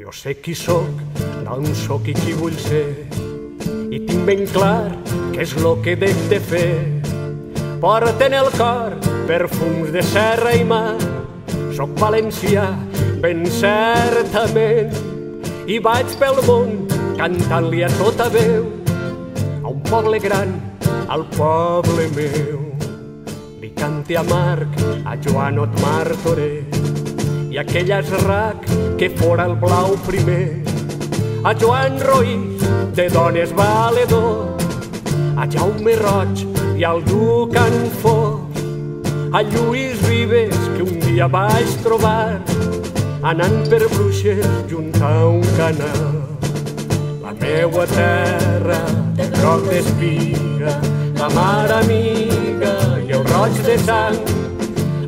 Jo sé qui sóc, no sóc i qui vull ser, i tinc ben clar què és lo que dec de fer. Porta en el cor perfums de serra i mar, soc valencià ben certament, i vaig pel món cantant-li a tota veu, a un poble gran, al poble meu. Li cante a Marc, a Joanot Martorell, i aquell esrac que fora el blau primer, a Joan Roís, de dones valedor, a Jaume Roig i al Duc Anfós, a Lluís Ribes, que un dia vaig trobar anant per Bruixes junt a un canal. La meua terra de groc d'espiga, la mar amiga i el roig de sang,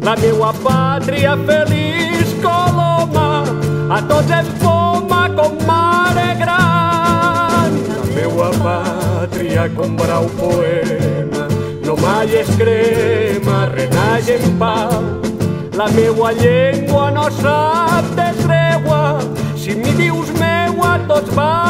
la meua pàtria feliç Coloma, a tots en poma com mare gran. La meua pàtria com brau poema, no mai es crema, renaix en pau. La meua llengua no sap de tregua, si m'hi dius meua tots van